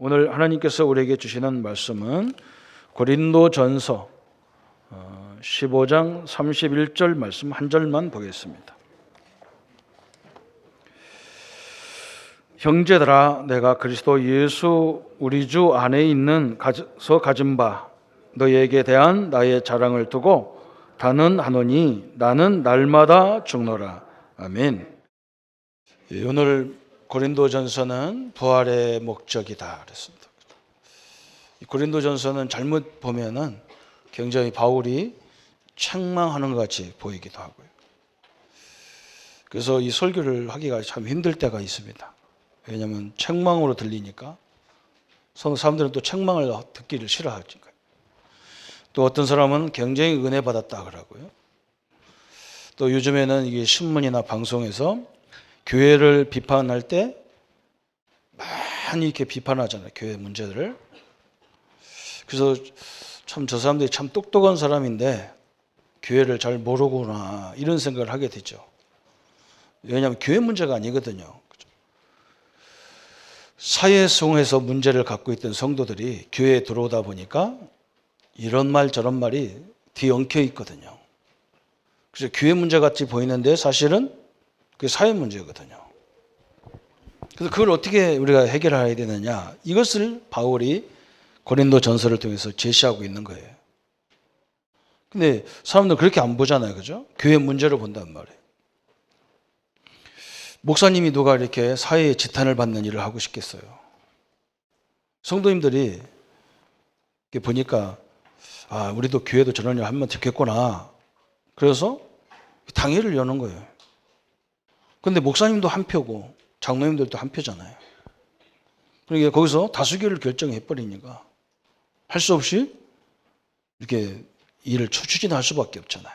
오늘 하나님께서 우리에게 주시는 말씀은 고린도전서 15장 31절 말씀 한 절만 보겠습니다. 형제들아, 내가 그리스도 예수 우리 주 안에 있는 가진 바 너희에게 대한 나의 자랑을 두고 단언하노니 나는 날마다 죽노라. 아멘. 오늘 고린도전서는 부활의 목적이다 그랬습니다. 고린도전서는 잘못 보면은 굉장히 바울이 책망하는 것 같이 보이기도 하고요. 그래서 이 설교를 하기가 참 힘들 때가 있습니다. 왜냐하면 책망으로 들리니까 사람들은 또 책망을 듣기를 싫어하니까요. 또 어떤 사람은 굉장히 은혜 받았다 그러고요. 또 요즘에는 이게 신문이나 방송에서 교회를 비판할 때 많이 이렇게 비판하잖아요. 교회 문제들을. 그래서 참 저 사람들이 참 똑똑한 사람인데 교회를 잘 모르구나 이런 생각을 하게 되죠. 왜냐하면 교회 문제가 아니거든요. 사회성에서 문제를 갖고 있던 성도들이 교회에 들어오다 보니까 이런 말 저런 말이 뒤엉켜 있거든요. 그래서 교회 문제 같이 보이는데 사실은 그게 사회 문제거든요. 그래서 그걸 어떻게 우리가 해결해야 되느냐, 이것을 바울이 고린도 전서를 통해서 제시하고 있는 거예요. 근데 사람들은 그렇게 안 보잖아요. 그죠? 교회 문제를 본단 말이에요. 목사님이 누가 이렇게 사회의 지탄을 받는 일을 하고 싶겠어요? 성도님들이 이렇게 보니까 우리도 교회도 저런 일 하면 좋겠구나. 그래서 당회를 여는 거예요. 근데 목사님도 한 표고 장로님들도 한 표잖아요. 그러니까 거기서 다수결을 결정해 버리니까 할 수 없이 이렇게 일을 추진할 수밖에 없잖아요.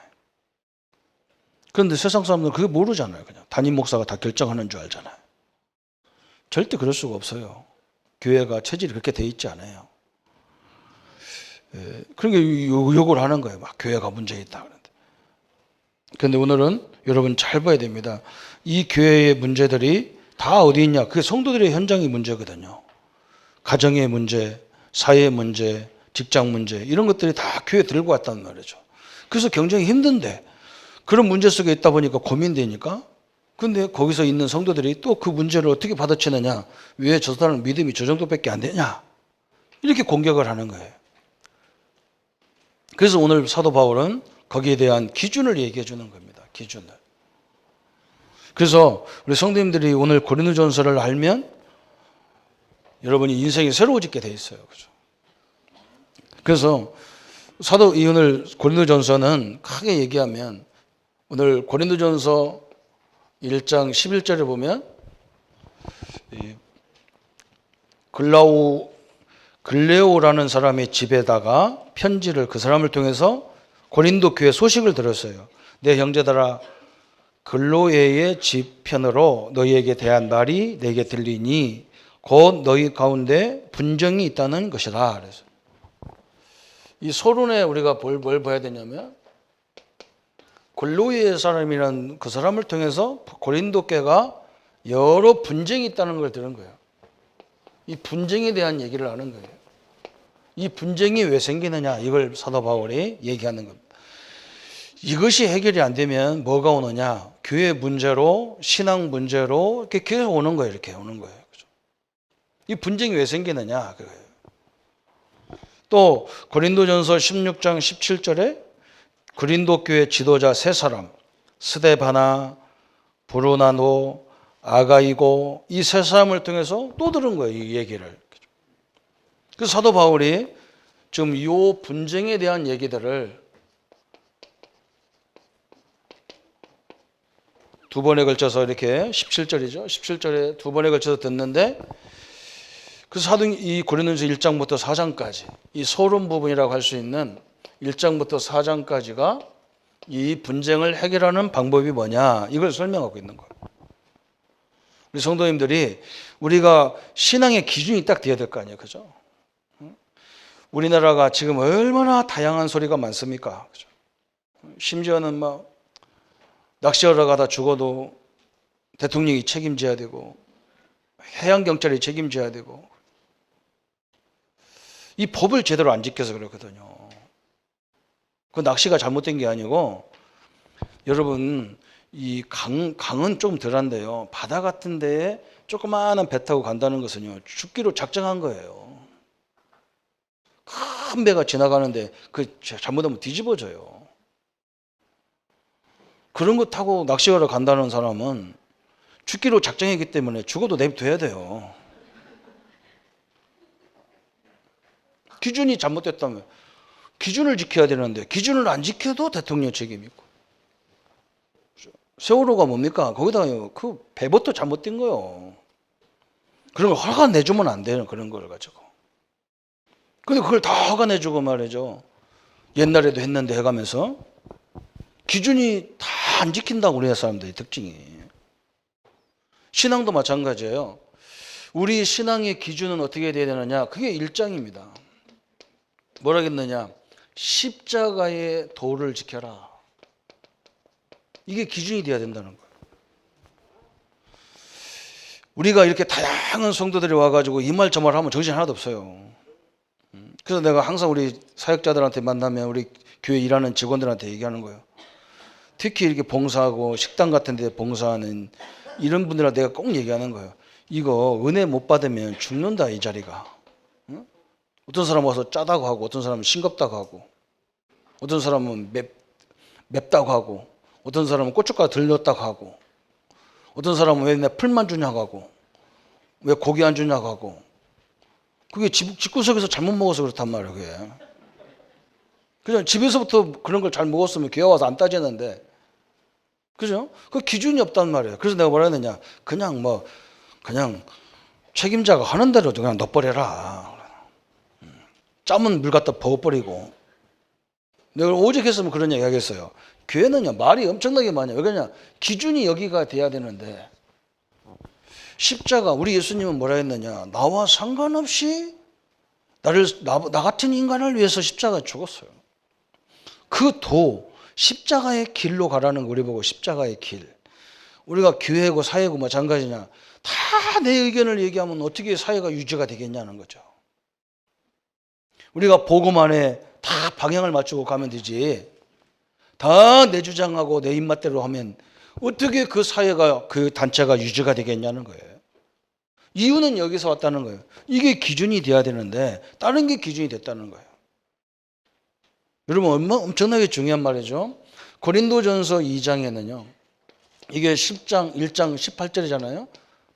그런데 세상 사람들은 그게 모르잖아요. 그냥 담임 목사가 다 결정하는 줄 알잖아요. 절대 그럴 수가 없어요. 교회가 체질이 그렇게 돼 있지 않아요. 그러니까 욕을 하는 거예요. 막 교회가 문제 있다. 그런데 오늘은 여러분 잘 봐야 됩니다. 이 교회의 문제들이 다 어디 있냐? 그게 성도들의 현장의 문제거든요. 가정의 문제, 사회의 문제, 직장 문제 이런 것들이 다 교회에 들고 왔단 말이죠. 그래서 굉장히 힘든데 그런 문제 속에 있다 보니까 고민되니까, 근데 거기서 있는 성도들이 또 그 문제를 어떻게 받아치느냐, 왜 저 사람은 믿음이 저 정도밖에 안 되냐, 이렇게 공격을 하는 거예요. 그래서 오늘 사도 바울은 거기에 대한 기준을 얘기해 주는 겁니다. 기준을. 그래서 우리 성도님들이 오늘 고린도전서를 알면 여러분이 인생이 새로워지게 돼 있어요. 그죠? 그래서 오늘 고린도전서는 크게 얘기하면 오늘 고린도전서 1장 11절에 보면 글레오라는 사람의 집에다가 편지를, 그 사람을 통해서 고린도 교회 소식을 들었어요. 내 형제들아, 글로에의 집 편으로 너희에게 대한 말이 내게 들리니 곧 너희 가운데 분쟁이 있다는 것이다. 그래서 이 서론에 우리가 뭘 봐야 되냐면 글로의 사람이란 그 사람을 통해서 고린도 교회가 여러 분쟁이 있다는 걸 들은 거예요. 이 분쟁에 대한 얘기를 하는 거예요. 이 분쟁이 왜 생기느냐, 이걸 사도 바울이 얘기하는 겁니다. 이것이 해결이 안 되면 뭐가 오느냐, 교회 문제로, 신앙 문제로 이렇게 계속 오는 거예요. 이렇게 오는 거예요. 그죠? 이 분쟁이 왜 생기느냐 그거예요. 또 고린도전서 16장 17절에 고린도 교회 지도자 세 사람, 스데바나, 브루나노, 아가이고, 이 세 사람을 통해서 또 들은 거예요. 이 얘기를. 그래서 사도 바울이 지금 이 분쟁에 대한 얘기들을 두 번에 걸쳐서 이렇게 17절이죠. 17절에 두 번에 걸쳐서 듣는데, 그래서 이 고린도전서 1장부터 4장까지 이 서론 부분이라고 할 수 있는 1장부터 4장까지가 이 분쟁을 해결하는 방법이 뭐냐, 이걸 설명하고 있는 거예요. 우리 성도님들이 우리가 신앙의 기준이 딱 돼야 될 거 아니에요. 그죠? 우리나라가 지금 얼마나 다양한 소리가 많습니까? 그죠? 심지어는 막 낚시하러 가다 죽어도 대통령이 책임져야 되고 해양경찰이 책임져야 되고 이 법을 제대로 안 지켜서 그렇거든요. 그 낚시가 잘못된 게 아니고 여러분 이 강은 좀 덜한데요. 바다 같은 데에 조그마한 배 타고 간다는 것은요. 죽기로 작정한 거예요. 큰 배가 지나가는데 그 잘못하면 뒤집어져요. 그런 거 타고 낚시하러 간다는 사람은 죽기로 작정했기 때문에 죽어도 내버려둬야 돼요. 기준이 잘못됐다면 기준을 지켜야 되는데 기준을 안 지켜도 대통령 책임이고. 세월호가 뭡니까? 거기다가 그 배부터 잘못된 거예요. 그런 걸 허가 내주면 안 되는 그런 걸 가지고. 근데 그걸 다 허가 내주고 말이죠. 옛날에도 했는데 해가면서 기준이 다 안 지킨다고 우리나라 사람들의 특징이. 신앙도 마찬가지예요. 우리 신앙의 기준은 어떻게 돼야 되느냐? 그게 1장입니다. 뭐라 했느냐? 십자가의 도를 지켜라. 이게 기준이 돼야 된다는 거예요. 우리가 이렇게 다양한 성도들이 와가지고 이 말 저 말 하면 정신 하나도 없어요. 그래서 내가 항상 우리 사역자들한테 만나면 우리 교회 일하는 직원들한테 얘기하는 거예요. 특히 이렇게 봉사하고 식당 같은 데 봉사하는 이런 분들한테 내가 꼭 얘기하는 거예요. 이거 은혜 못 받으면 죽는다 이 자리가. 응? 어떤 사람 와서 짜다고 하고 어떤 사람은 싱겁다고 하고 어떤 사람은 맵다고 하고 어떤 사람은 고춧가루 들렸다고 하고 어떤 사람은 왜 내 풀만 주냐고 하고 왜 고기 안 주냐고 하고 그게 집구석에서 잘못 먹어서 그렇단 말이에요. 그게. 그냥 집에서부터 그런 걸 잘 먹었으면 교회 와서 안 따지는데 그죠? 그 기준이 없단 말이에요. 그래서 내가 뭐라 했느냐 그냥 책임자가 하는 대로 그냥 넣어버려라. 짜면 물 갖다 부어버리고 내가 오직 했으면 그런 얘기 하겠어요. 교회는요 말이 엄청나게 많아요. 왜 그러냐 기준이 여기가 돼야 되는데 십자가 우리 예수님은 뭐라 했느냐 나와 상관없이 나 같은 인간을 위해서 십자가에 죽었어요. 그 십자가의 길로 가라는 거 우리 보고 십자가의 길. 우리가 교회고 사회고 마찬가지냐 다 내 의견을 얘기하면 어떻게 사회가 유지가 되겠냐는 거죠. 우리가 복음 안에 다 방향을 맞추고 가면 되지 다 내 주장하고 내 입맛대로 하면 어떻게 그 사회가 그 단체가 유지가 되겠냐는 거예요. 이유는 여기서 왔다는 거예요. 이게 기준이 돼야 되는데 다른 게 기준이 됐다는 거예요. 여러분 엄청나게 중요한 말이죠. 고린도전서 2장에는요. 이게 10장 1장 18절이잖아요.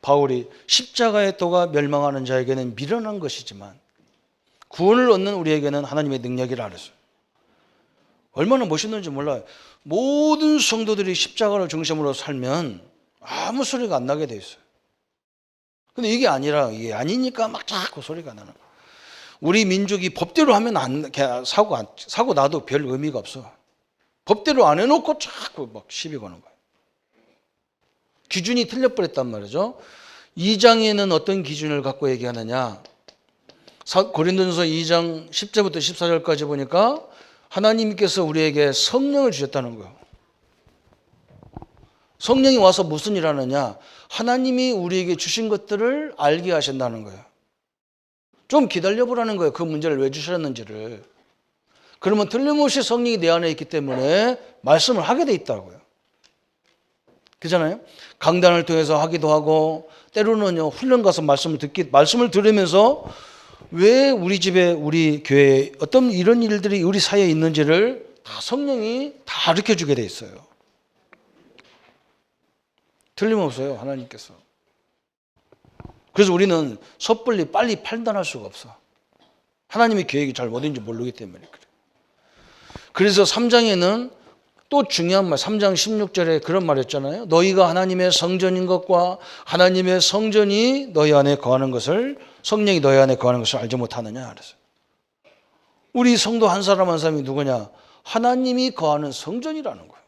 바울이 십자가의 도가 멸망하는 자에게는 미련한 것이지만 구원을 얻는 우리에게는 하나님의 능력이라 그랬어요. 얼마나 멋있는지 몰라요. 모든 성도들이 십자가를 중심으로 살면 아무 소리가 안 나게 돼 있어요. 근데 이게 아니니까 막 자꾸 소리가 나는 거예요. 우리 민족이 법대로 하면 사고 나도 별 의미가 없어. 법대로 안 해놓고 자꾸 막 시비 거는 거예요. 기준이 틀려버렸단 말이죠. 2장에는 어떤 기준을 갖고 얘기하느냐. 고린도전서 2장 10절부터 14절까지 보니까 하나님께서 우리에게 성령을 주셨다는 거예요. 성령이 와서 무슨 일 하느냐. 하나님이 우리에게 주신 것들을 알게 하신다는 거예요. 좀 기다려보라는 거예요. 그 문제를 왜 주셨는지를. 그러면 틀림없이 성령이 내 안에 있기 때문에 말씀을 하게 돼 있다고요. 그잖아요. 강단을 통해서 하기도 하고 때로는요 훈련 가서 말씀을 들으면서 왜 우리 집에 우리 교회에 어떤 이런 일들이 우리 사이에 있는지를 다 성령이 다 가르쳐 주게 돼 있어요. 틀림없어요. 하나님께서. 그래서 우리는 섣불리 빨리 판단할 수가 없어. 하나님의 계획이 잘 어딘지 모르기 때문에 그래. 그래서 3장에는 또 중요한 말 3장 16절에 그런 말 했잖아요. 너희가 하나님의 성전인 것과 하나님의 성전이 너희 안에 거하는 것을 성령이 너희 안에 거하는 것을 알지 못하느냐 그랬어요. 우리 성도 한 사람 한 사람이 누구냐? 하나님이 거하는 성전이라는 거예요.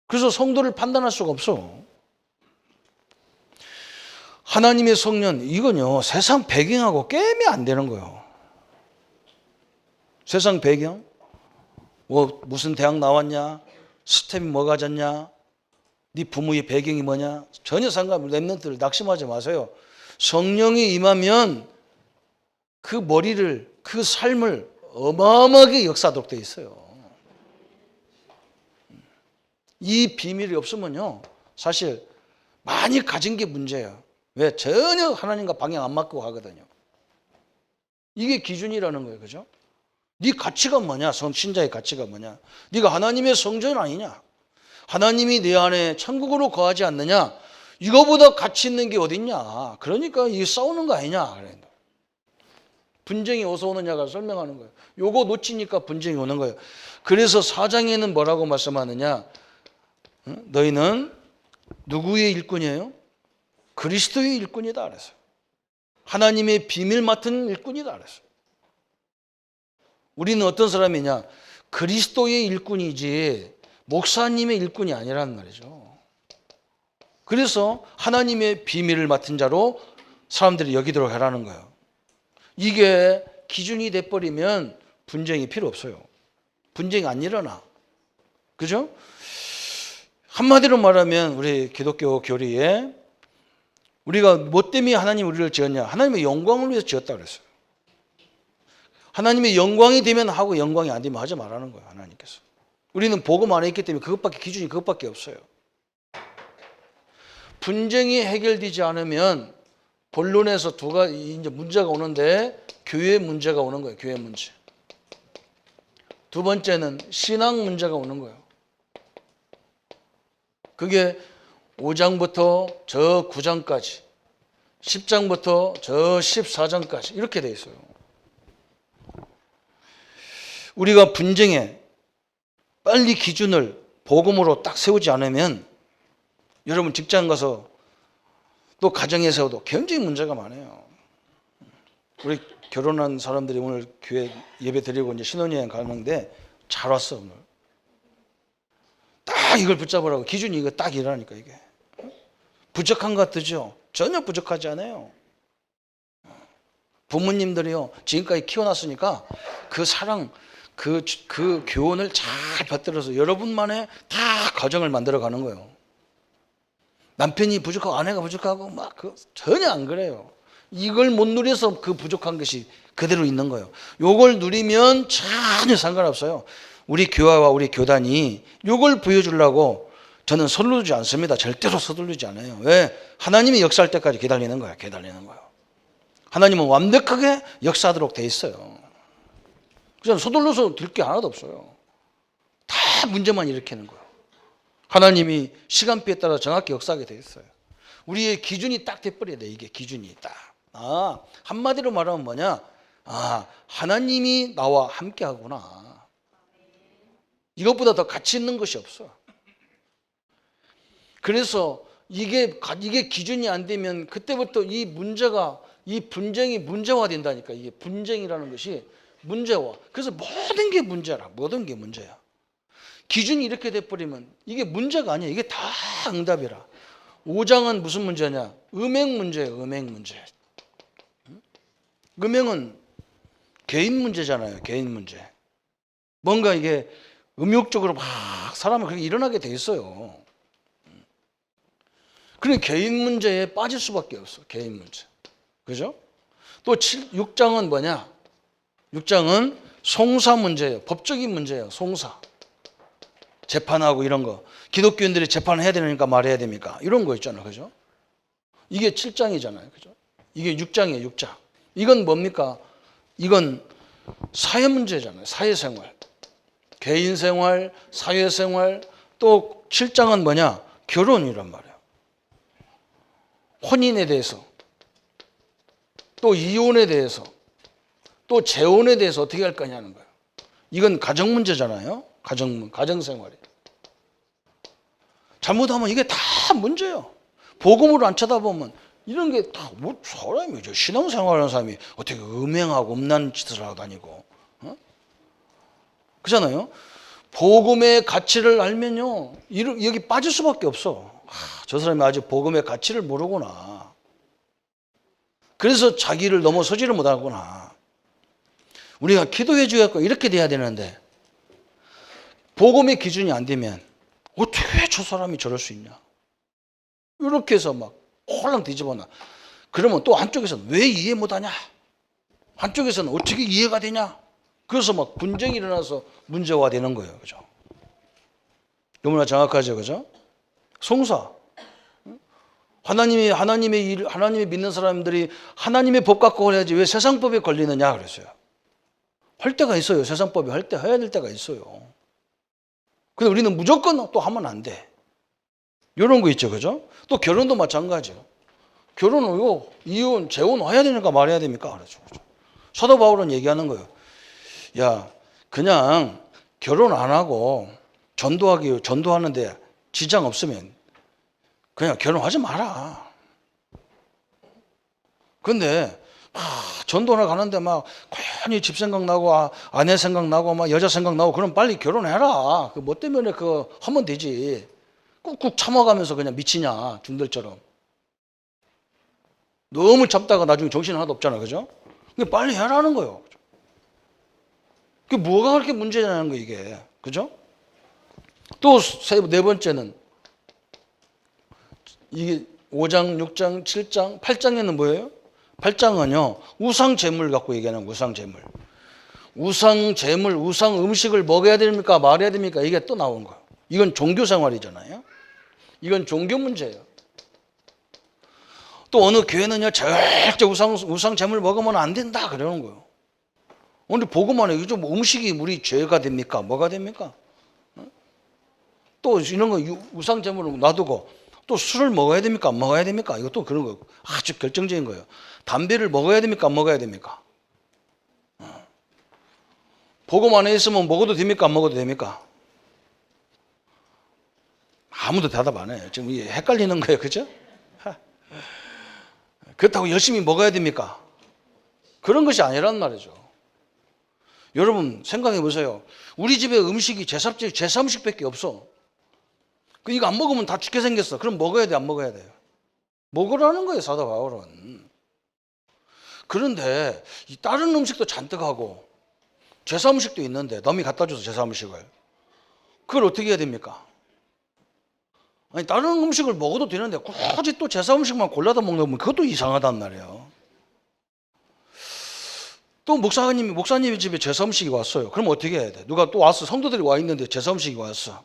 그래서 성도를 판단할 수가 없어. 하나님의 성전 이건요 세상 배경하고 깨면 안 되는 거예요. 세상 배경 무슨 대학 나왔냐, 스텝이 뭐가 졌냐, 네 부모의 배경이 뭐냐 전혀 상관없는 랩런트를 낙심하지 마세요. 성령이 임하면 그 머리를, 그 삶을 어마어마하게 역사하도록 되어 있어요. 이 비밀이 없으면요, 사실 많이 가진 게 문제예요. 왜? 전혀 하나님과 방향 안 맞고 가거든요. 이게 기준이라는 거예요. 그죠? 네 가치가 뭐냐? 신자의 가치가 뭐냐? 네가 하나님의 성전 아니냐? 하나님이 내 안에 천국으로 거하지 않느냐? 이거보다 가치 있는 게 어딨냐? 그러니까 이 싸우는 거 아니냐? 분쟁이 어디서 오느냐가 설명하는 거예요. 요거 놓치니까 분쟁이 오는 거예요. 그래서 4장에는 뭐라고 말씀하느냐? 너희는 누구의 일꾼이에요? 그리스도의 일꾼이다 그랬어요. 하나님의 비밀 맡은 일꾼이다 그랬어요. 우리는 어떤 사람이냐? 그리스도의 일꾼이지 목사님의 일꾼이 아니라는 말이죠. 그래서 하나님의 비밀을 맡은 자로 사람들이 여기도록 하라는 거예요. 이게 기준이 돼버리면 분쟁이 필요 없어요. 분쟁이 안 일어나. 그죠? 한마디로 말하면 우리 기독교 교리에 우리가 뭐 때문에 하나님 우리를 지었냐? 하나님의 영광을 위해서 지었다 그랬어요. 하나님의 영광이 되면 하고 영광이 안 되면 하지 말라는 거예요. 하나님께서. 우리는 복음 안에 있기 때문에 기준이 그것밖에 없어요. 분쟁이 해결되지 않으면 본론에서 두 가지 이제 문제가 오는데 교회 문제가 오는 거예요. 교회 문제. 두 번째는 신앙 문제가 오는 거예요. 그게 5장부터 저 9장까지, 10장부터 저 14장까지 이렇게 돼 있어요. 우리가 분쟁에 빨리 기준을 복음으로 딱 세우지 않으면 여러분 직장 가서 또 가정에서도 굉장히 문제가 많아요. 우리 결혼한 사람들이 오늘 교회 예배 드리고 이제 신혼여행 가는데 잘 왔어 오늘. 딱 이걸 붙잡으라고 기준이 이거 딱 이러니까 이게 부족한 것 같죠? 전혀 부족하지 않아요. 부모님들이요 지금까지 키워놨으니까 그 사랑 그 교훈을 잘 받들어서 여러분만의 다 가정을 만들어가는 거예요. 남편이 부족하고 아내가 부족하고 막 전혀 안 그래요. 이걸 못 누려서 그 부족한 것이 그대로 있는 거예요. 이걸 누리면 전혀 상관없어요. 우리 교회와 우리 교단이 이걸 보여주려고 저는 서두르지 않습니다. 절대로 서두르지 않아요. 왜? 하나님이 역사할 때까지 기다리는 거예요. 기다리는 거예요. 하나님은 완벽하게 역사하도록 돼 있어요. 그냥 서둘러서 될 게 하나도 없어요. 다 문제만 일으키는 거예요. 하나님이 시간표에 따라 정확히 역사하게 돼 있어요. 우리의 기준이 딱 돼버려야 돼. 이게 기준이 딱. 한마디로 말하면 뭐냐? 하나님이 나와 함께 하구나. 이것보다 더 가치 있는 것이 없어. 그래서 이게 기준이 안 되면 그때부터 이 문제가, 이 분쟁이 문제화 된다니까. 이게 분쟁이라는 것이 문제화. 그래서 모든 게 문제라. 모든 게 문제야. 기준이 이렇게 돼버리면 이게 문제가 아니야. 이게 다 응답이라. 5장은 무슨 문제냐? 음행 문제예요. 음행 문제. 음행은 개인 문제잖아요. 개인 문제. 뭔가 이게 음욕적으로 막 사람은 그렇게 일어나게 돼 있어요. 그래 개인 문제에 빠질 수밖에 없어. 개인 문제. 그죠? 또 6장은 뭐냐? 6장은 송사 문제예요. 법적인 문제예요. 송사. 재판하고 이런 거. 기독교인들이 재판을 해야 되니까 말해야 됩니까? 이런 거 있잖아요. 그죠? 이게 7장이잖아요. 그죠? 이게 6장이에요. 6장. 이건 뭡니까? 이건 사회 문제잖아요. 사회생활. 개인생활, 사회생활. 또 7장은 뭐냐? 결혼이란 말이에요. 혼인에 대해서. 또 이혼에 대해서. 또 재혼에 대해서 어떻게 할 거냐는 거예요. 이건 가정 문제잖아요. 가정생활이에요. 잘못하면 이게 다 문제예요. 복음으로 안 쳐다보면 이런 게 다 사람이죠. 신앙생활하는 사람이 어떻게 음행하고 음란 짓을 하고 다니고. 그렇잖아요. 복음의 가치를 알면요. 여기 빠질 수밖에 없어. 저 사람이 아직 복음의 가치를 모르구나. 그래서 자기를 넘어서지를 못하구나. 우리가 기도해 주겠고 이렇게 돼야 되는데 복음의 기준이 안 되면 어떻게 저 사람이 저럴 수 있냐. 이렇게 해서 막 홀랑 뒤집어놔. 그러면 또 한쪽에서는 왜 이해 못하냐? 한쪽에서는 어떻게 이해가 되냐? 그래서 막 분쟁이 일어나서 문제화 되는 거예요. 그죠? 너무나 정확하죠. 그죠? 송사. 하나님의 믿는 사람들이 하나님의 법 갖고 해야지 왜 세상 법에 걸리느냐 그랬어요. 할 때가 있어요. 세상 법에 해야 될 때가 있어요. 근데 우리는 무조건 또 하면 안 돼. 이런 거 있죠. 그죠? 또 결혼도 마찬가지예요. 결혼은 이혼, 재혼 해야 되니까 말해야 됩니까? 그렇죠. 사도 바울은 얘기하는 거예요. 야, 그냥 결혼 안 하고 전도하는데 지장 없으면 그냥 결혼하지 마라. 근데 전도나 가는데 막 괜히 집 생각나고 아내 생각나고 막 여자 생각나고 그럼 빨리 결혼해라. 그 뭐 때문에 그거 하면 되지. 꾹꾹 참아가면서 그냥 미치냐 중들처럼. 너무 참다가 나중에 정신 하나도 없잖아. 그죠? 빨리 해라는 거예요. 그게 뭐가 그렇게 문제냐는 거 이게. 그죠? 또 네 번째는 이게 5장, 6장, 7장, 8장에는 뭐예요? 8장은요. 우상 제물 갖고 얘기하는 우상 제물. 우상 제물, 우상 음식을 먹어야 됩니까? 말해야 됩니까? 이게 또 나온 거예요. 이건 종교 생활이잖아요. 이건 종교 문제예요. 또 어느 교회는요. 절대 우상 제물 먹으면 안 된다 그러는 거예요. 근데 보고만 해요. 좀 음식이 우리 죄가 됩니까? 뭐가 됩니까? 또 이런 거 우상 제물을 놔두고 또 술을 먹어야 됩니까? 안 먹어야 됩니까? 이것도 그런 거 아주 결정적인 거예요. 담배를 먹어야 됩니까? 안 먹어야 됩니까? 보고만 해 있으면 먹어도 됩니까? 안 먹어도 됩니까? 아무도 대답 안 해요. 지금 이게 헷갈리는 거예요. 그죠? 그렇다고 열심히 먹어야 됩니까? 그런 것이 아니란 말이죠. 여러분 생각해 보세요. 우리 집에 음식이 제사 음식밖에 없어. 이거 안 먹으면 다 죽게 생겼어. 그럼 먹어야 돼, 안 먹어야 돼요? 먹으라는 거예요, 사도 바울은. 그런데 이 다른 음식도 잔뜩 하고 제사 음식도 있는데 남이 갖다 줘서 제사 음식을 그걸 어떻게 해야 됩니까? 아니 다른 음식을 먹어도 되는데 굳이 또 제사 음식만 골라다 먹는 그것도 이상하단 말이에요. 또 목사님이 집에 제사 음식이 왔어요. 그럼 어떻게 해야 돼? 누가 또 왔어. 성도들이 와 있는데 제사 음식이 왔어.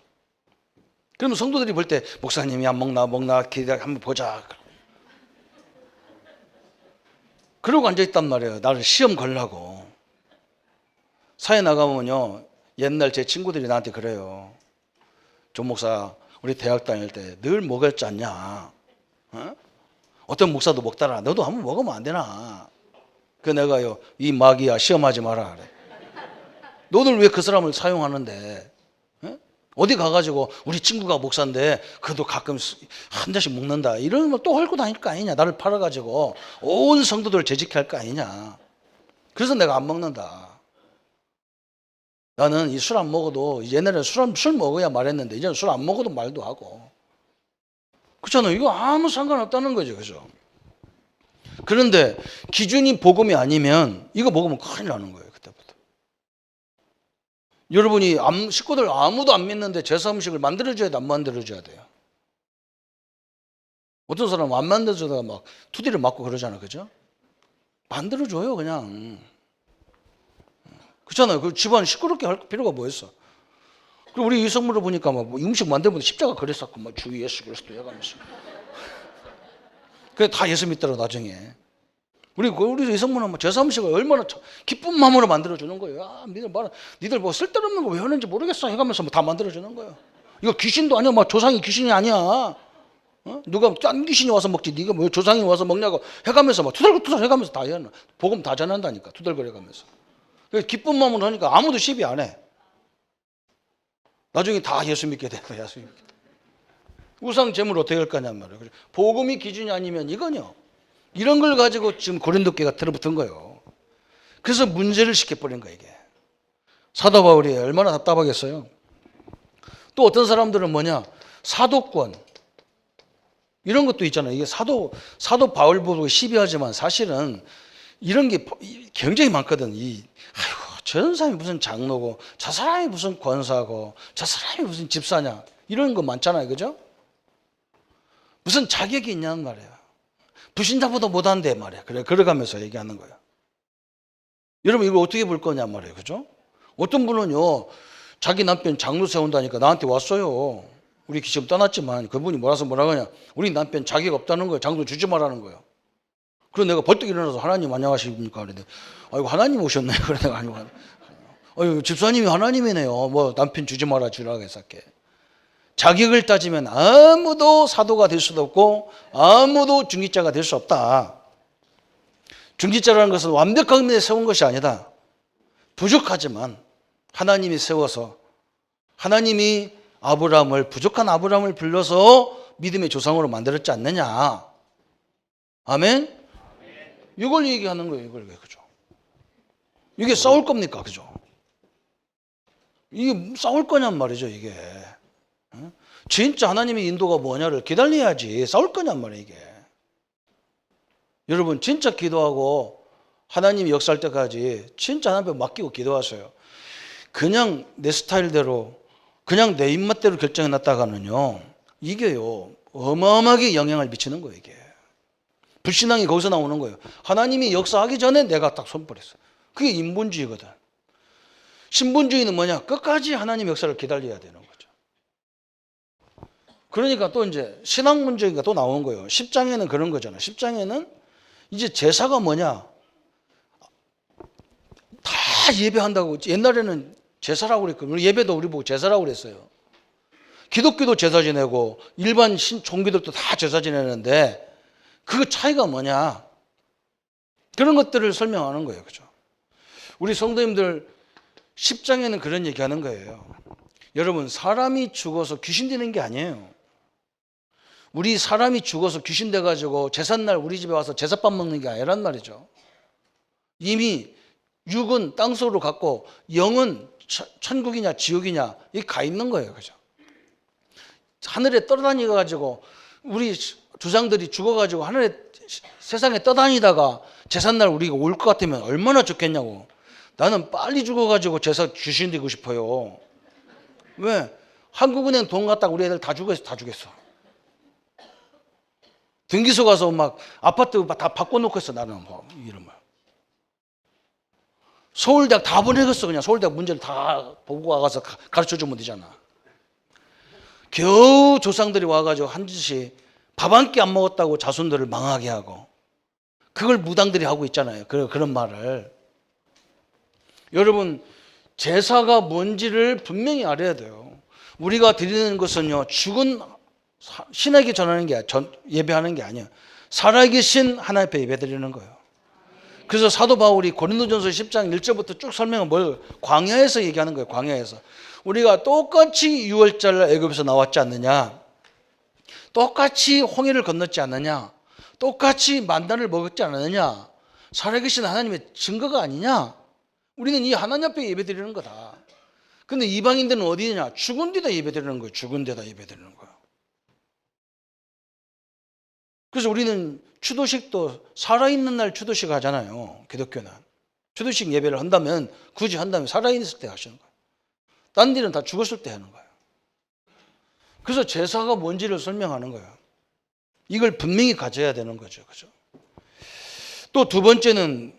그러면 성도들이 볼 때 목사님이 안 먹나 기다려 한번 보자. 그러고 앉아있단 말이에요. 나를 시험 걸라고. 사회 나가면요. 옛날 제 친구들이 나한테 그래요. 조 목사 우리 대학 다닐 때 늘 먹었지 않냐. 어떤 목사도 먹다라. 너도 한번 먹으면 안 되나. 그 내가요. 이 마귀야 시험하지 마라 그래. 너는 왜 그 사람을 사용하는데. 어디 가가지고 우리 친구가 목사인데 그래도 가끔 한 잔씩 먹는다 이러면 또 헐고 다닐 거 아니냐. 나를 팔아가지고 온 성도들을 재직할 거 아니냐. 그래서 내가 안 먹는다. 나는 이 술 안 먹어도 옛날에 술 먹어야 말했는데 이제는 술 안 먹어도 말도 하고 그렇잖아요. 이거 아무 상관없다는 거죠. 그죠? 그런데 기준이 복음이 아니면 이거 먹으면 큰일 나는 거예요. 그때부터. 여러분이 식구들 아무도 안 믿는데 제사 음식을 만들어줘야 돼, 안 만들어줘야 돼요? 어떤 사람은 안 만들어주다가 막 투디를 맞고 그러잖아요. 그죠? 만들어줘요, 그냥. 그렇잖아요. 그 집안 시끄럽게 할 필요가 뭐 있어? 그리고 우리 이성물을 보니까 막 음식 만들면 십자가 그랬었고, 막 주 예수 그리스도 해가면서. 그래 다 예수 믿더라고 나중에. 우리 이성문은 뭐 제사 음식을 얼마나 기쁜 마음으로 만들어주는 거예요. 아, 니들 뭐 쓸데없는 거 왜 하는지 모르겠어 해가면서 뭐 다 만들어주는 거예요. 이거 귀신도 아니야. 막 조상이 귀신이 아니야. 누가 딴 귀신이 와서 먹지. 네가 뭐 조상이 와서 먹냐고 해가면서 막 투덜투덜 해가면서 다 해요. 복음 다 전한다니까. 투덜거려가면서. 기쁜 마음으로 하니까 아무도 시비 안 해. 나중에 다 예수 믿게 돼. 예수 믿게 돼. 우상 제물 어떻게 할 거냔 말이에요. 복음이 기준이 아니면 이거요. 이런 걸 가지고 지금 고린도 교회가 들어붙은 거예요. 그래서 문제를 시켜버린 거예요, 이게. 사도 바울이 얼마나 답답하겠어요. 또 어떤 사람들은 뭐냐, 사도권. 이런 것도 있잖아요. 이게 사도 바울 보고 시비하지만 사실은 이런 게 굉장히 많거든. 저런 사람이 무슨 장로고, 저 사람이 무슨 권사고, 저 사람이 무슨 집사냐. 이런 거 많잖아요. 그죠? 무슨 자격이 있냐는 말이에요. 불신자보다 못한데 말이야. 그래, 걸어가면서 얘기하는 거예요. 여러분, 이걸 어떻게 볼 거냐 말이에요. 그죠? 어떤 분은요, 자기 남편 장로 세운다니까 나한테 왔어요. 우리 지금 떠났지만 그분이 뭐라고 하냐. 우리 남편 자격 없다는 거예요. 장로 주지 말라는 거예요. 그래서 내가 벌떡 일어나서 하나님 안녕하십니까? 그랬는데, 아이고, 하나님 오셨네. 그래, 내가 아니고. 아유, 집사님이 하나님이네요. 뭐, 남편 주지 마라 주라고 했었게. 자격을 따지면 아무도 사도가 될 수도 없고, 아무도 중직자가 될 수 없다. 중직자라는 것은 완벽하게 세운 것이 아니다. 부족하지만 하나님이 세워서 하나님이 아브라함을, 부족한 아브라함을 불러서 믿음의 조상으로 만들었지 않느냐. 아멘? 이걸 얘기하는 거예요. 이걸 왜, 그죠? 이게 싸울 겁니까? 그죠? 이게 싸울 거냔 말이죠, 이게. 진짜 하나님의 인도가 뭐냐를 기다려야지. 싸울 거냔 말이에요, 이게. 여러분, 진짜 기도하고 하나님이 역사할 때까지 진짜 하나님 앞에 맡기고 기도하세요. 그냥 내 스타일대로, 그냥 내 입맛대로 결정해 놨다가는요, 이게요, 어마어마하게 영향을 미치는 거예요, 이게. 불신앙이 거기서 나오는 거예요. 하나님이 역사하기 전에 내가 딱 손버렸어. 그게 인본주의거든. 신본주의는 뭐냐? 끝까지 하나님 역사를 기다려야 되는 거죠. 그러니까 또 이제 신앙 문제가 또 나온 거예요. 10장에는 그런 거잖아요. 10장에는 이제 제사가 뭐냐? 다 예배한다고. 옛날에는 제사라고 그랬거든요. 예배도 우리 보고 제사라고 그랬어요. 기독교도 제사 지내고 일반 종교들도 다 제사 지내는데 그 차이가 뭐냐? 그런 것들을 설명하는 거예요. 그죠? 우리 성도님들 10장에는 그런 얘기 하는 거예요. 여러분, 사람이 죽어서 귀신 되는 게 아니에요. 우리 사람이 죽어서 귀신 돼가지고 제삿날 우리 집에 와서 제사밥 먹는 게 아니란 말이죠. 이미 육은 땅속으로 갔고 영은 천국이냐 지옥이냐 이게 가 있는 거예요. 그죠? 하늘에 떠다니가지고 우리 조상들이 죽어가지고 하늘에 세상에 떠다니다가 제삿날 우리가 올 것 같으면 얼마나 좋겠냐고. 나는 빨리 죽어가지고 제사 귀신 되고 싶어요. 왜? 한국은행 돈 갖다가 우리 애들 다 죽였어. 등기소 가서 막 아파트 다 바꿔놓고 있어. 나는 뭐 이름을. 서울대학 다 보내겠어. 그냥 서울대학 문제를 다 보고 와가서 가르쳐주면 되잖아. 겨우 조상들이 와가지고 한 짓이 밥 한 끼 안 먹었다고 자손들을 망하게 하고 그걸 무당들이 하고 있잖아요. 그런 말을. 여러분, 제사가 뭔지를 분명히 알아야 돼요. 우리가 드리는 것은요, 죽은 신에게 전하는 게 예배하는 게 아니에요. 살아계신 하나님 앞에 예배드리는 거예요. 그래서 사도 바울이 고린도전서 10장 1절부터 쭉 설명은 뭘 광야에서 얘기하는 거예요. 광야에서 우리가 똑같이 유월절 애굽에서 나왔지 않느냐, 똑같이 홍해를 건넜지 않느냐, 똑같이 만나를 먹었지 않느냐, 살아계신 하나님의 증거가 아니냐. 우리는 이 하나님 앞에 예배드리는 거다. 근데 이방인들은 어디냐? 죽은 데다 예배드리는 거예요. 죽은 데다 예배드리는 거예요. 그래서 우리는 추도식도 살아있는 날 추도식 하잖아요. 기독교는. 추도식 예배를 한다면, 굳이 한다면 살아있을 때 하시는 거예요. 딴 데는 다 죽었을 때 하는 거예요. 그래서 제사가 뭔지를 설명하는 거예요. 이걸 분명히 가져야 되는 거죠. 그죠? 또 두 번째는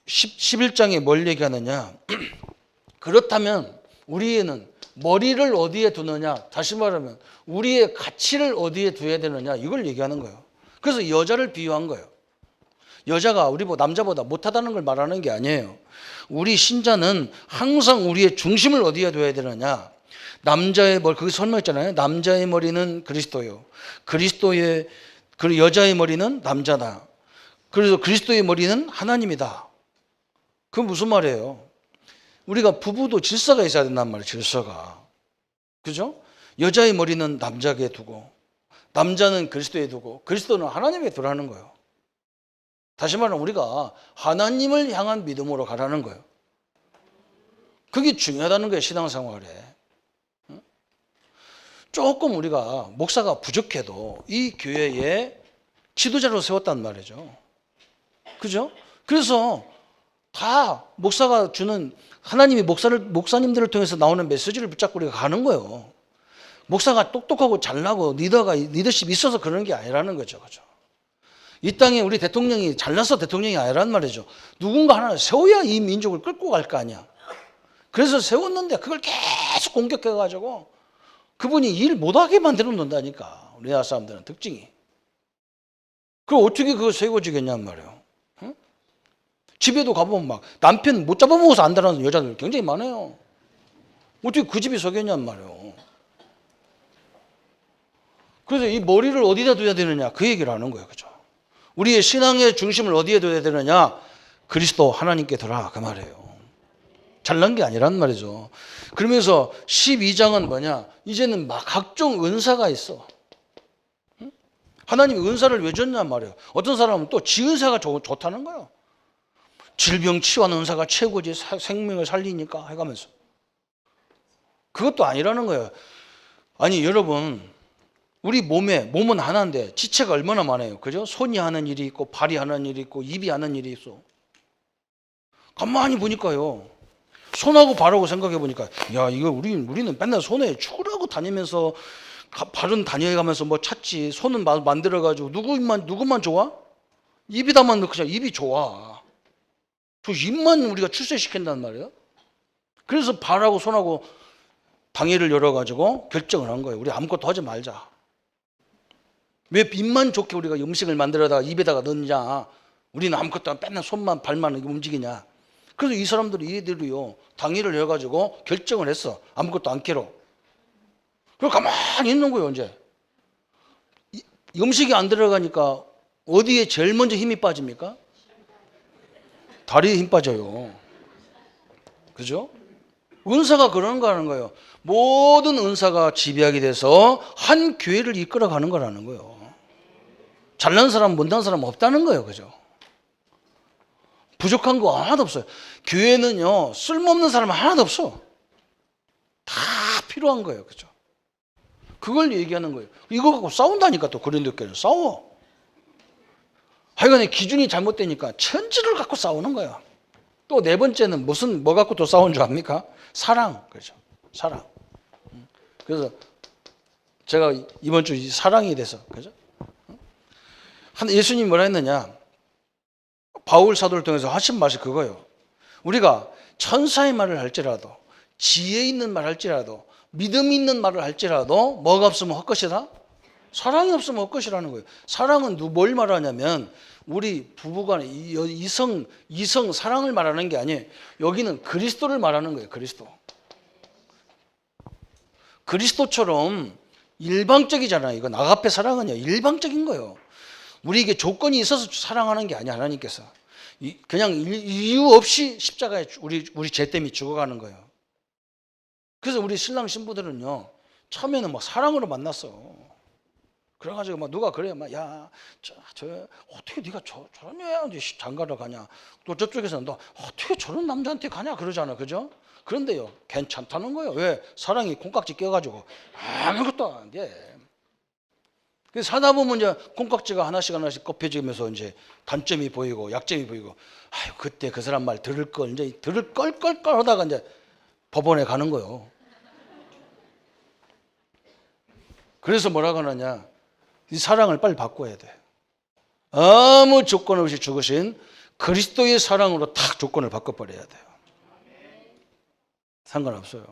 11장에 뭘 얘기하느냐. 그렇다면 우리에는 머리를 어디에 두느냐, 다시 말하면 우리의 가치를 어디에 두어야 되느냐, 이걸 얘기하는 거예요. 그래서 여자를 비유한 거예요. 여자가 남자보다 못하다는 걸 말하는 게 아니에요. 우리 신자는 항상 우리의 중심을 어디에 둬야 되느냐. 남자의 머리, 거기 설명했잖아요. 남자의 머리는 그리스도요. 그리고 여자의 머리는 남자다. 그래서 그리스도의 머리는 하나님이다. 그건 무슨 말이에요? 우리가 부부도 질서가 있어야 된단 말이에요. 질서가. 그죠? 여자의 머리는 남자에게 두고 남자는 그리스도에 두고 그리스도는 하나님에게 두라는 거예요. 다시 말하면 우리가 하나님을 향한 믿음으로 가라는 거예요. 그게 중요하다는 거예요. 신앙생활에. 조금 우리가 목사가 부족해도 이 교회에 지도자로 세웠단 말이죠. 그죠? 그래서 다 목사가 주는 하나님이 목사님들을 통해서 나오는 메시지를 붙잡고 우리가 가는 거예요. 목사가 똑똑하고 잘나고 리더십이 있어서 그러는 게 아니라는 거죠. 그죠? 이 땅에 우리 대통령이 잘나서 대통령이 아니란 말이죠. 누군가 하나 세워야 이 민족을 끌고 갈 거 아니야. 그래서 세웠는데 그걸 계속 공격해가지고 그분이 일 못하게 만들어 놓는다니까. 우리나라 사람들은 특징이. 그럼 어떻게 그거 세워지겠냔 말이에요. 응? 집에도 가보면 막 남편 못 잡아먹어서 안다라는 여자들 굉장히 많아요. 어떻게 그 집이 서겠냔 말이에요. 그래서 이 머리를 어디다 둬야 되느냐 그 얘기를 하는 거예요. 그죠? 우리의 신앙의 중심을 어디에 둬야 되느냐? 그리스도 하나님께 두라 그 말이에요. 잘난 게 아니란 말이죠. 그러면서 12장은 뭐냐? 이제는 막 각종 은사가 있어. 응? 하나님이 은사를 왜 줬냔 말이에요. 어떤 사람은 또 지 은사가 좋다는 거예요. 질병 치유하는 은사가 최고지, 생명을 살리니까 해가면서. 그것도 아니라는 거예요. 아니 여러분, 우리 몸은 하나인데 지체가 얼마나 많아요. 그죠? 손이 하는 일이 있고 발이 하는 일이 있고 입이 하는 일이 있어. 가만히 보니까요. 손하고 발하고 생각해 보니까 야 이거 우리는 맨날 손에 축구하고 다니면서 발은 다녀가면서 뭐 찾지. 손은 만들어 가지고 누구만 좋아? 입이다만 그냥 입이 좋아. 그 입만 우리가 출세시킨단 말이에요. 그래서 발하고 손하고 당회를 열어 가지고 결정을 한 거예요. 우리 아무것도 하지 말자. 왜 입만 좋게 우리가 음식을 만들어다가 입에다가 넣느냐? 우리는 아무것도 안 맨날 손만 발만 움직이냐? 그래서 이 사람들이 이들이요 당회를 해가지고 결정을 했어. 아무것도 안 캐로. 그리고 가만히 있는 거예요. 이제 음식이 안 들어가니까 어디에 제일 먼저 힘이 빠집니까? 다리에 힘 빠져요. 그죠? 은사가 그런 거라는 거예요. 모든 은사가 지배하게 돼서 한 교회를 이끌어가는 거라는 거예요. 잘난 사람, 못난 사람 없다는 거예요. 그죠? 부족한 거 하나도 없어요. 교회는요, 쓸모없는 사람 하나도 없어. 다 필요한 거예요. 그죠? 그걸 얘기하는 거예요. 이거 갖고 싸운다니까 또 고린도 교회는 싸워. 하여간에 기준이 잘못되니까 천지를 갖고 싸우는 거야. 또 네 번째는 뭐 갖고 또 싸우는 줄 압니까? 사랑. 그죠? 사랑. 그래서 제가 이번 주 사랑에 대해서, 그죠? 예수님이 뭐라 했느냐? 바울 사도를 통해서 하신 말이 그거예요. 우리가 천사의 말을 할지라도, 지혜 있는 말을 할지라도, 믿음 있는 말을 할지라도 뭐가 없으면 헛것이다? 사랑이 없으면 헛것이라는 거예요. 사랑은 뭘 말하냐면 우리 부부간의 이성 사랑을 말하는 게 아니에요. 여기는 그리스도를 말하는 거예요. 그리스도처럼 일방적이잖아요. 이건 아가페 사랑은요 일방적인 거예요. 우리에게 조건이 있어서 사랑하는 게 아니야. 하나님께서 그냥 이유 없이 십자가에 우리 죄 때문에 죽어가는 거예요. 그래서 우리 신랑 신부들은요 처음에는 막 사랑으로 만났어. 그래가지고 막 누가 그래요. 막 야, 저 어떻게 네가 저런 여자한테 장가를 가냐? 또 저쪽에서는 너 어떻게 저런 남자한테 가냐? 그러잖아, 그죠? 그런데요, 괜찮다는 거예요. 왜? 사랑이 콩깍지 껴가지고 아무것도 안 돼. 그래서 살다 보면 이제 콩깍지가 하나씩 꼽혀지면서 이제 단점이 보이고 약점이 보이고, 아유 그때 그 사람 말 들을 걸 이제 들을 걸 하다가 이제 법원에 가는 거예요. 그래서 뭐라고 하느냐? 이 사랑을 빨리 바꿔야 돼. 아무 조건 없이 죽으신 그리스도의 사랑으로 탁 조건을 바꿔버려야 돼요. 상관없어요.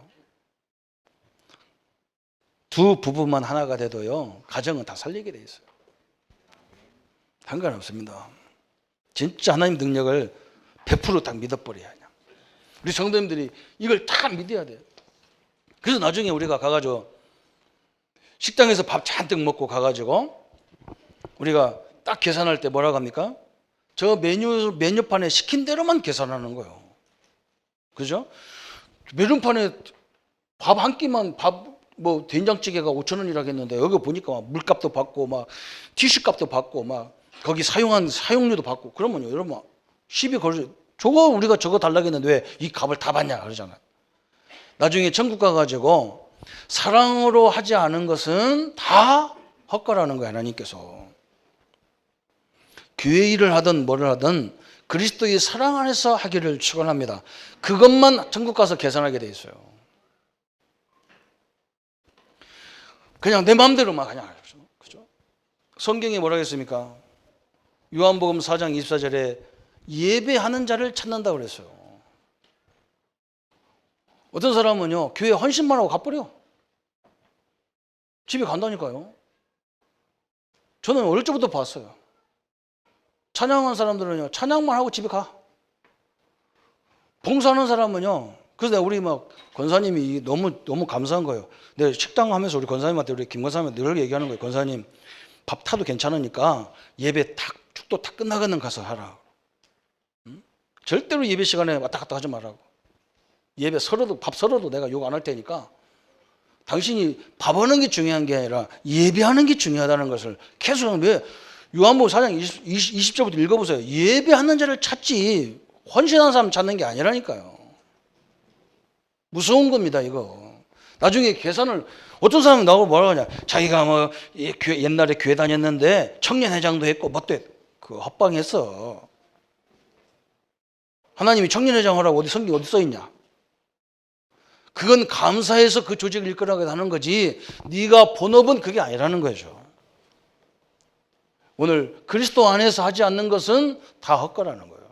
두 부부만 하나가 돼도요 가정은 다 살리게 돼 있어요. 상관없습니다. 진짜 하나님 능력을 100% 딱 믿어버려야 해요. 우리 성도님들이 이걸 다 믿어야 돼요. 그래서 나중에 우리가 가가지고 식당에서 밥 잔뜩 먹고 가가지고 우리가 딱 계산할 때 뭐라고 합니까? 저 메뉴판에 시킨 대로만 계산하는 거예요. 그죠? 메뉴판에 밥 한 끼만 뭐 된장찌개가 5,000원이라고 했는데 여기 보니까 막 물값도 받고 막 티슈값도 받고 막 거기 사용한 사용료도 받고 그러면요 여러분 시비 걸죠. 우리가 저거 달라고 했는데 왜 이 값을 다 받냐 그러잖아요. 나중에 천국 가가지고 사랑으로 하지 않은 것은 다 헛거라는 거예요. 하나님께서 교회 일을 하든 뭐를 하든 그리스도의 사랑 안에서 하기를 축원합니다. 그것만 천국 가서 계산하게 돼 있어요. 그냥 내 마음대로만 그냥 그죠? 성경에 뭐라고 했습니까? 요한복음 4장 24절에 예배하는 자를 찾는다고 그랬어요. 어떤 사람은요, 교회 헌신만 하고 가버려. 집에 간다니까요. 저는 어릴 적부터 봤어요. 찬양하는 사람들은요, 찬양만 하고 집에 가. 봉사하는 사람은요, 그래서 우리 막 권사님이 너무 감사한 거예요. 내가 식당 하면서 우리 권사님한테, 우리 김 권사님한테 늘 얘기하는 거예요. 권사님, 밥 타도 괜찮으니까 예배 축도 다 끝나거든 가서 하라. 응? 절대로 예배 시간에 왔다 갔다 하지 말라고. 예배 밥 서러도 내가 욕 안 할 테니까 당신이 밥 하는 게 중요한 게 아니라 예배하는 게 중요하다는 것을 계속. 왜? 요한복음 4장 20절부터 읽어보세요. 예배하는 자를 찾지 헌신하는 사람 찾는 게 아니라니까요. 무서운 겁니다, 이거. 나중에 계산을, 어떤 사람은 나오고 뭐라고 하냐, 자기가 뭐 옛날에 교회 다녔는데 청년회장도 했고 뭣도 했고, 그 헛방했어. 하나님이 청년회장 하라고 어디 성경 어디 써 있냐? 그건 감사해서 그 조직을 이끌어가게 하는 거지, 네가 본업은 그게 아니라는 거죠. 오늘 그리스도 안에서 하지 않는 것은 다 헛거라는 거예요.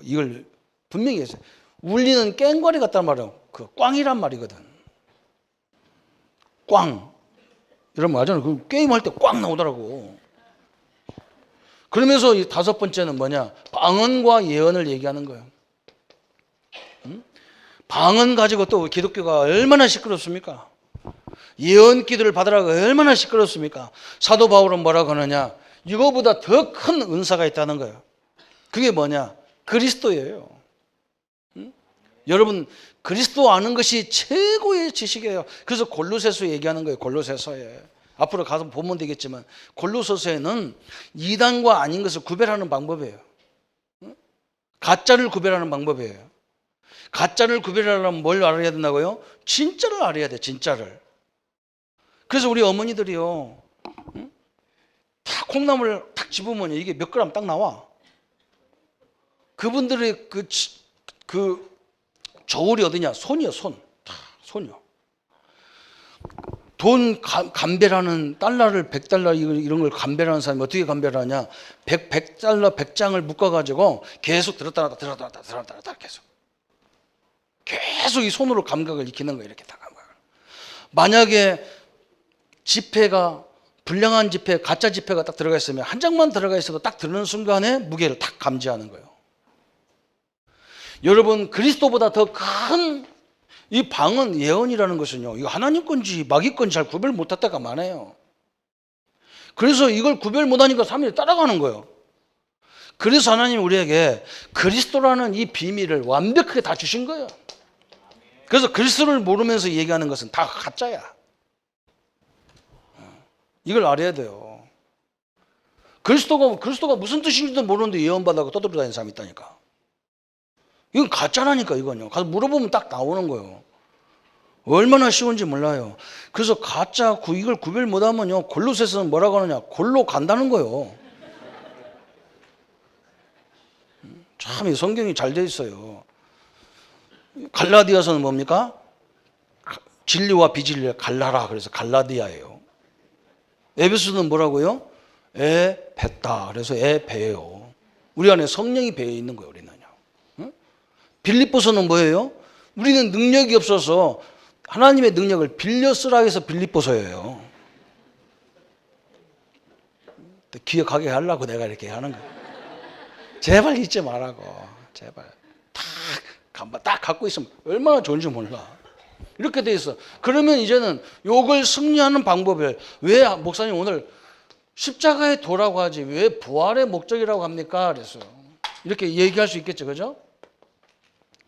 이걸 분명히 했어요. 울리는 깽거리 같단 말이에요. 그 꽝이란 말이거든. 꽝. 이런 말 하잖아요. 그 게임할 때 꽝 나오더라고. 그러면서 이 다섯 번째는 뭐냐? 방언과 예언을 얘기하는 거예요. 응? 방언 가지고 또 기독교가 얼마나 시끄럽습니까? 예언 기도를 받으라고 얼마나 시끄럽습니까? 사도 바울은 뭐라고 하느냐? 이거보다 더 큰 은사가 있다는 거예요. 그게 뭐냐? 그리스도예요. 응? 여러분, 그리스도 아는 것이 최고의 지식이에요. 그래서 골로새서 얘기하는 거예요. 골로새서에. 앞으로 가서 보면 되겠지만 골로새서에는 이단과 아닌 것을 구별하는 방법이에요. 응? 가짜를 구별하는 방법이에요. 가짜를 구별하려면 뭘 알아야 된다고요? 진짜를 알아야 돼, 진짜를. 그래서 우리 어머니들이요, 응? 다 콩나물을 탁 집으면 이게 몇 그램 딱 나와. 그분들의 그 저울이 어디냐? 손이요, 손. 다 손이요. 돈 감별하는 달러를 100달러 이런 걸 감별하는 사람이 어떻게 감별하냐? 100달러 100장을 묶어가지고 계속 들었다 놨다 계속 이 손으로 감각을 익히는 거예요. 이렇게 다 감각을. 만약에 지폐가 불량한 지폐, 가짜 지폐가 딱 들어가 있으면 한 장만 들어가 있어도 딱 들는 순간에 무게를 딱 감지하는 거예요. 여러분, 그리스도보다 더 큰 이 방언 예언이라는 것은요, 이거 하나님 건지 마귀 건지 잘 구별 못할 때가 많아요. 그래서 이걸 구별 못하니까 사람들이 따라가는 거예요. 그래서 하나님 우리에게 그리스도라는 이 비밀을 완벽하게 다 주신 거예요. 그래서 그리스도를 모르면서 얘기하는 것은 다 가짜야. 이걸 알아야 돼요. 그리스도가 무슨 뜻인지도 모르는데 예언받아고 떠들어다니는 사람이 있다니까. 이건 가짜라니까, 이건요. 가서 물어보면 딱 나오는 거예요. 얼마나 쉬운지 몰라요. 그래서 가짜 이걸 구별 못하면요, 골로새서는 뭐라고 하느냐? 골로 간다는 거예요. 참 이 성경이 잘 돼 있어요. 갈라디아서는 뭡니까? 진리와 비진리를 갈라라. 그래서 갈라디아예요. 에베소는 뭐라고요? 배다. 그래서 배예요. 우리 안에 성령이 배어 있는 거예요, 우리는요. 응? 빌립보서는 뭐예요? 우리는 능력이 없어서 하나님의 능력을 빌려 쓰라 해서 빌립보서예요. 기억하게 하려고 내가 이렇게 하는 거예요. 제발 잊지 말라고. 제발. 딱 갖고 있으면 얼마나 좋은지 몰라. 이렇게 돼 있어. 그러면 이제는 요걸 승리하는 방법을, 왜 목사님 오늘 십자가의 도라고 하지 왜 부활의 목적이라고 합니까? 그래서 이렇게 얘기할 수 있겠죠, 그죠?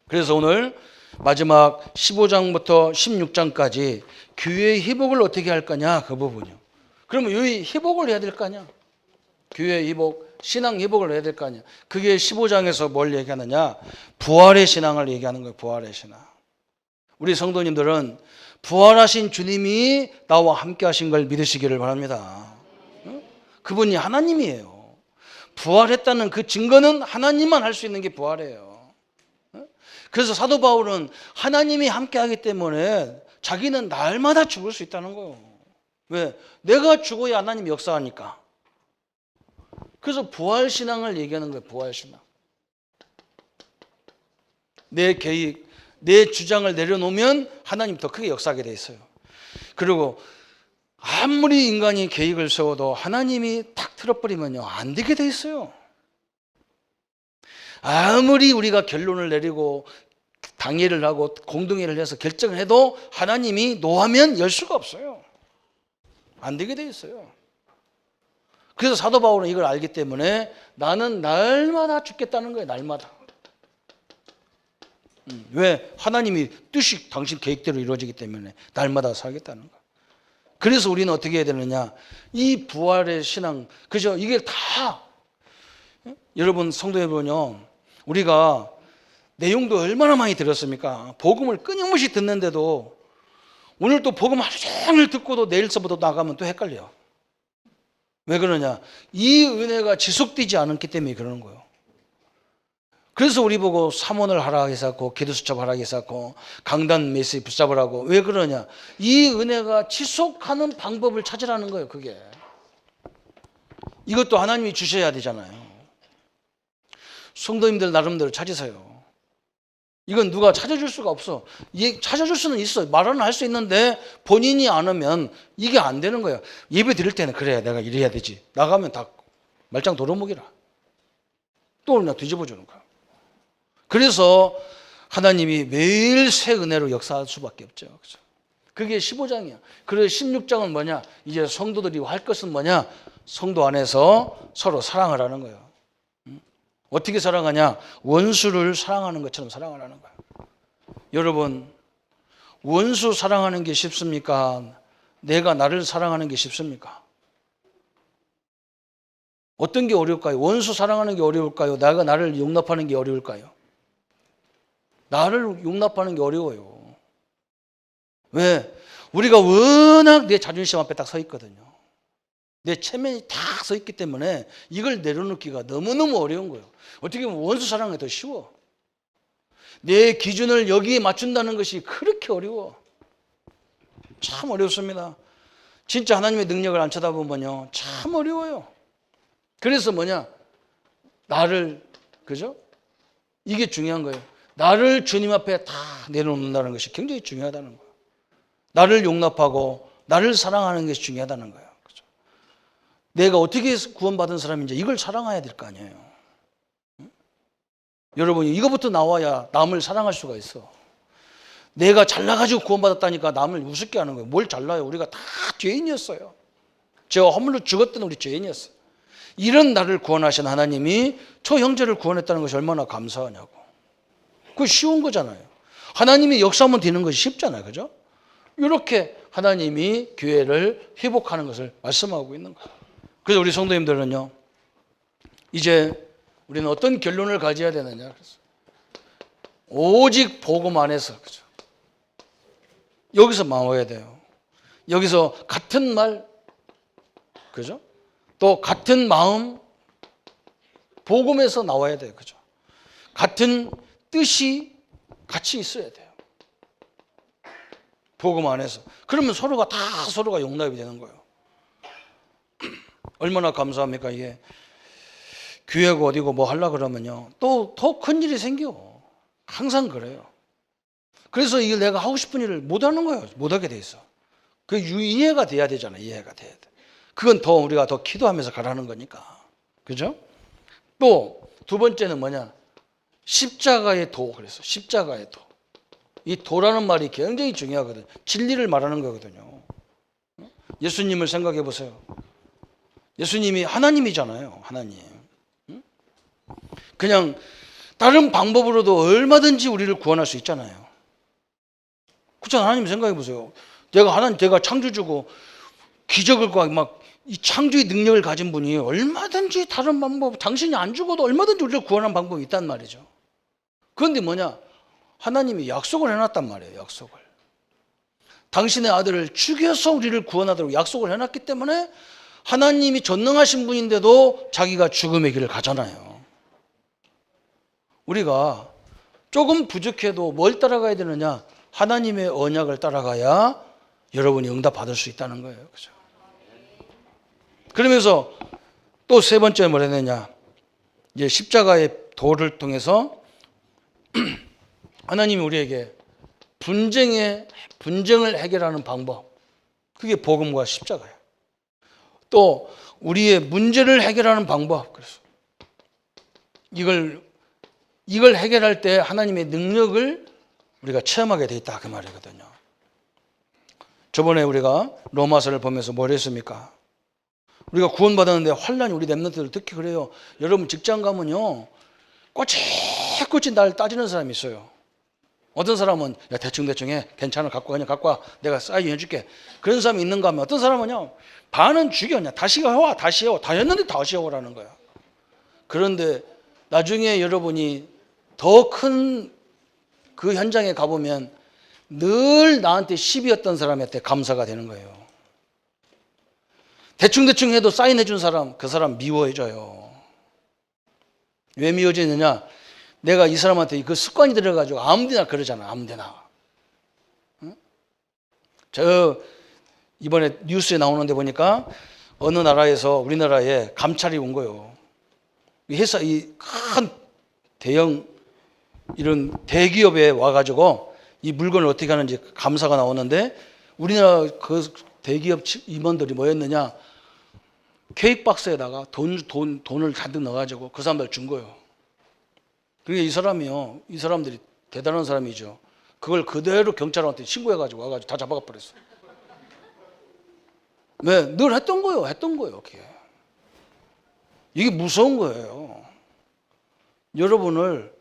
그래서 오늘 마지막 15장부터 16장까지 교회의 회복을 어떻게 할 거냐, 그 부분이요. 그러면 이 회복을 해야 될 거 아니야. 교회 회복, 신앙 회복을 해야 될 거 아니야. 그게 15장에서 뭘 얘기하느냐? 부활의 신앙을 얘기하는 거예요. 부활의 신앙. 우리 성도님들은 부활하신 주님이 나와 함께 하신 걸 믿으시기를 바랍니다. 그분이 하나님이에요. 부활했다는 그 증거는 하나님만 할 수 있는 게 부활이에요. 그래서 사도 바울은 하나님이 함께 하기 때문에 자기는 날마다 죽을 수 있다는 거예요. 왜? 내가 죽어야 하나님이 역사하니까. 그래서 부활신앙을 얘기하는 거예요. 부활신앙. 내 계획, 내 주장을 내려놓으면 하나님 더 크게 역사하게 돼 있어요. 그리고 아무리 인간이 계획을 세워도 하나님이 탁 틀어버리면요 안 되게 돼 있어요. 아무리 우리가 결론을 내리고 당회를 하고 공동회를 해서 결정을 해도 하나님이 노하면 열 수가 없어요. 안 되게 돼 있어요. 그래서 사도 바울은 이걸 알기 때문에 나는 날마다 죽겠다는 거예요. 날마다. 왜? 하나님이 뜻이 당신 계획대로 이루어지기 때문에 날마다 살겠다는 거예요. 그래서 우리는 어떻게 해야 되느냐? 이 부활의 신앙, 그죠? 이게 다 여러분 성도 여러분요, 우리가 내용도 얼마나 많이 들었습니까? 복음을 끊임없이 듣는데도 오늘 또 복음 하루 종일 듣고도 내일서부터 나가면 또 헷갈려. 왜 그러냐? 이 은혜가 지속되지 않았기 때문에 그러는 거예요. 그래서 우리 보고 삼원을 하라 했었고 기도수첩 하라 했었고 강단 메시지 붙잡으라고. 왜 그러냐? 이 은혜가 지속하는 방법을 찾으라는 거예요. 그게 이것도 하나님이 주셔야 되잖아요. 성도님들 나름대로 찾으세요. 이건 누가 찾아줄 수가 없어. 찾아줄 수는 있어. 말은 할 수 있는데 본인이 안 하면 이게 안 되는 거예요. 예배 드릴 때는 그래 내가 이래야 되지. 나가면 다 말짱 도루묵이라. 또 그냥 뒤집어 주는 거야. 그래서 하나님이 매일 새 은혜로 역사할 수밖에 없죠. 그게 15장이야. 그래서 16장은 뭐냐? 이제 성도들이 할 것은 뭐냐? 성도 안에서 서로 사랑을 하는 거예요. 어떻게 사랑하냐? 원수를 사랑하는 것처럼 사랑을 하는 거예요. 여러분, 원수 사랑하는 게 쉽습니까? 내가 나를 사랑하는 게 쉽습니까? 어떤 게 어려울까요? 원수 사랑하는 게 어려울까요? 내가 나를 용납하는 게 어려울까요? 나를 용납하는 게 어려워요. 왜? 우리가 워낙 내 자존심 앞에 딱 서 있거든요. 내 체면이 다 서 있기 때문에 이걸 내려놓기가 너무너무 어려운 거예요. 어떻게 보면 원수 사랑이 더 쉬워. 내 기준을 여기에 맞춘다는 것이 그렇게 어려워. 참 어렵습니다. 진짜 하나님의 능력을 안 쳐다보면요 참 어려워요. 그래서 뭐냐? 나를, 그죠? 이게 중요한 거예요. 나를 주님 앞에 다 내려놓는다는 것이 굉장히 중요하다는 거예요. 나를 용납하고 나를 사랑하는 것이 중요하다는 거예요. 그죠? 내가 어떻게 구원받은 사람인지 이걸 사랑해야 될 거 아니에요. 응? 여러분이 이거부터 나와야 남을 사랑할 수가 있어. 내가 잘나가지고 구원받았다니까 남을 우습게 하는 거예요. 뭘 잘나요? 우리가 다 죄인이었어요. 제가 허물로 죽었던 우리 죄인이었어요. 이런 나를 구원하신 하나님이 저 형제를 구원했다는 것이 얼마나 감사하냐고. 그거 쉬운 거잖아요. 하나님이 역사하면 되는 것이 쉽잖아요. 그죠? 이렇게 하나님이 교회를 회복하는 것을 말씀하고 있는 거예요. 그래서 우리 성도님들은요, 이제 우리는 어떤 결론을 가져야 되느냐. 그래서 오직 복음 안에서, 그죠? 여기서 나와야 돼요. 여기서 같은 말, 그죠? 또 같은 마음, 복음에서 나와야 돼요. 그죠? 같은 뜻이 같이 있어야 돼요. 복음 안에서. 그러면 서로가 용납이 되는 거예요. 얼마나 감사합니까? 이게 교회가 어디고 뭐 하려고 그러면요 또 더 큰 일이 생겨. 항상 그래요. 그래서 이게 내가 하고 싶은 일을 못 하는 거예요. 못 하게 돼 있어. 그 이해가 돼야 되잖아요. 이해가 돼야 돼. 그건 더 우리가 더 기도하면서 가라는 거니까. 그죠? 또 두 번째는 뭐냐? 십자가의 도. 그래서 십자가의 도. 이 도라는 말이 굉장히 중요하거든요. 진리를 말하는 거거든요. 예수님을 생각해 보세요. 예수님이 하나님이잖아요. 하나님. 그냥 다른 방법으로도 얼마든지 우리를 구원할 수 있잖아요. 그렇잖아요. 하나님 생각해 보세요. 제가 창조주고 기적을 막 이 창조의 능력을 가진 분이 얼마든지 다른 방법, 당신이 안 죽어도 얼마든지 우리를 구원하는 방법이 있단 말이죠. 그런데 뭐냐? 하나님이 약속을 해놨단 말이에요. 약속을. 당신의 아들을 죽여서 우리를 구원하도록 약속을 해놨기 때문에 하나님이 전능하신 분인데도 자기가 죽음의 길을 가잖아요. 우리가 조금 부족해도 뭘 따라가야 되느냐? 하나님의 언약을 따라가야 여러분이 응답 받을 수 있다는 거예요. 그죠? 그러면서 또 세 번째 뭐라 해야 되냐? 이제 십자가의 도를 통해서 하나님이 우리에게 분쟁을 해결하는 방법. 그게 복음과 십자가예요. 또 우리의 문제를 해결하는 방법. 그래서 이걸 해결할 때 하나님의 능력을 우리가 체험하게 돼 있다 그 말이거든요. 저번에 우리가 로마서를 보면서 뭘 했습니까? 우리가 구원받았는데 환난이 우리 렘넌트들 특히 그래요. 여러분 직장 가면요 꼬치꼬치 날 따지는 사람이 있어요. 어떤 사람은 야 대충 해 괜찮아 갖고 와 내가 사인 해줄게. 그런 사람이 있는가 하면 어떤 사람은요 반은 죽여 그냥 다시 해와 다 했는데 다시 해오라는 거야. 그런데 나중에 여러분이 더 큰 그 현장에 가보면 늘 나한테 시비였던 사람한테 감사가 되는 거예요. 대충 해도 사인해 준 사람 그 사람 미워해져요. 왜 미워지느냐? 내가 이 사람한테 그 습관이 들어가지고 아무데나 그러잖아. 아무데나. 응? 저 이번에 뉴스에 나오는데 보니까 어느 나라에서 우리나라에 감찰이 온 거예요. 이 회사 이 큰 대형 이런 대기업에 와가지고 이 물건을 어떻게 하는지 감사가 나오는데 우리나라 그 대기업 임원들이 뭐였느냐? 케이크 박스에다가 돈을 잔뜩 넣어가지고 그 사람들 준 거예요. 그러니까 이 사람들이 대단한 사람이죠. 그걸 그대로 경찰한테 신고해가지고 와가지고 다 잡아가 버렸어. 왜? 늘 했던 거예요. 그게. 이게 무서운 거예요. 여러분을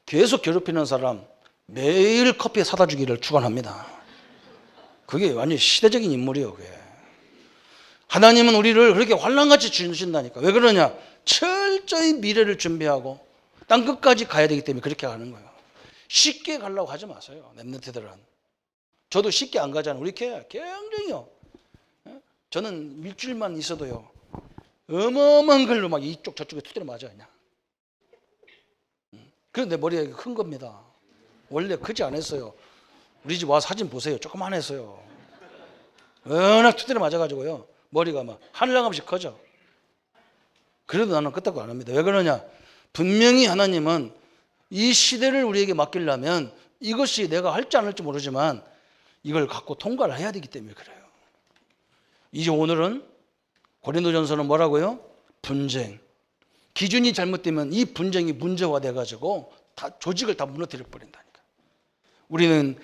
계속 괴롭히는 사람 매일 커피 사다 주기를 축원합니다. 그게 완전히 시대적인 인물이에요. 그게. 하나님은 우리를 그렇게 환난같이 주신다니까. 왜 그러냐? 철저히 미래를 준비하고 땅 끝까지 가야 되기 때문에 그렇게 가는 거예요. 쉽게 가려고 하지 마세요. 렘넌트들은. 저도 쉽게 안 가잖아요. 우리 교회 굉장히요. 저는 일주일만 있어도요. 어마어마한 걸로 막 이쪽 저쪽에 두드려 맞아요. 그냥. 그런데 머리가 큰 겁니다. 원래 크지 않았어요. 우리 집 와서 사진 보세요. 조그만 했어요. 워낙 두드려 맞아가지고요. 머리가 막 하늘나감씩 커져. 그래도 나는 끄떡도 안 합니다. 왜 그러냐? 분명히 하나님은 이 시대를 우리에게 맡기려면 이것이 내가 할지 안 할지 모르지만 이걸 갖고 통과를 해야 되기 때문에 그래요. 이제 오늘은 고린도전서는 뭐라고요? 분쟁. 기준이 잘못되면 이 분쟁이 문제화돼 가지고 다 조직을 다 무너뜨려 버린다니까. 우리는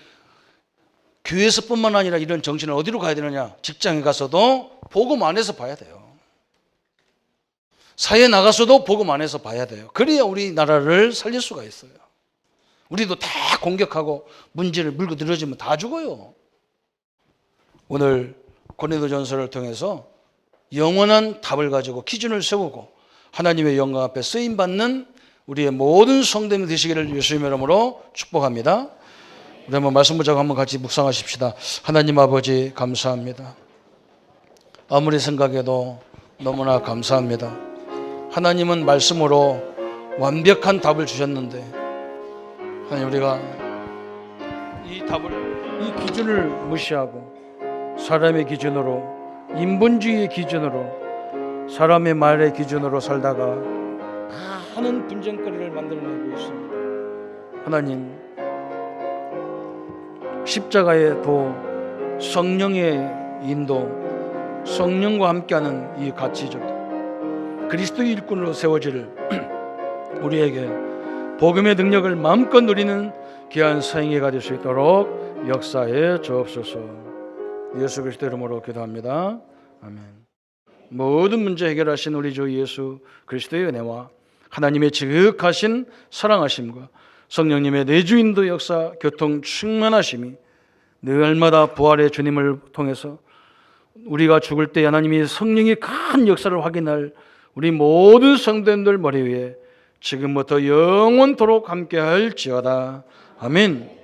교회에서뿐만 아니라 이런 정신을 어디로 가야 되느냐? 직장에 가서도 복음 안에서 봐야 돼요. 사회에 나가서도 복음 안에서 봐야 돼요. 그래야 우리나라를 살릴 수가 있어요. 우리도 다 공격하고 문제를 물고 늘어지면 다 죽어요. 오늘 고린도전서를 통해서 영원한 답을 가지고 기준을 세우고 하나님의 영광 앞에 쓰임받는 우리의 모든 성도님 되시기를 예수님의 이름으로 축복합니다. 우리 한번 말씀 보자고 한번 같이 묵상하십시다. 하나님 아버지 감사합니다. 아무리 생각해도 너무나 감사합니다. 하나님은 말씀으로 완벽한 답을 주셨는데 하나님 우리가 이 기준을 무시하고 사람의 기준으로 인본주의의 기준으로 사람의 말의 기준으로 살다가 많은 분쟁거리를 만들어내고 있습니다. 하나님 십자가의 도 성령의 인도 성령과 함께하는 이 가치적 그리스도의 일꾼으로 세워질 우리에게 복음의 능력을 마음껏 누리는 귀한 사행회가 될 수 있도록 역사해 주옵소서. 예수 그리스도 이름으로 기도합니다. 아멘. 모든 문제 해결하신 우리 주 예수 그리스도의 은혜와 하나님의 지극하신 사랑하심과 성령님의 내주인도 역사 교통 충만하심이 날마다 부활의 주님을 통해서 우리가 죽을 때 하나님이 성령의 큰 역사를 확인할 우리 모든 성도님들 머리 위에 지금부터 영원토록 함께할지어다. 아멘.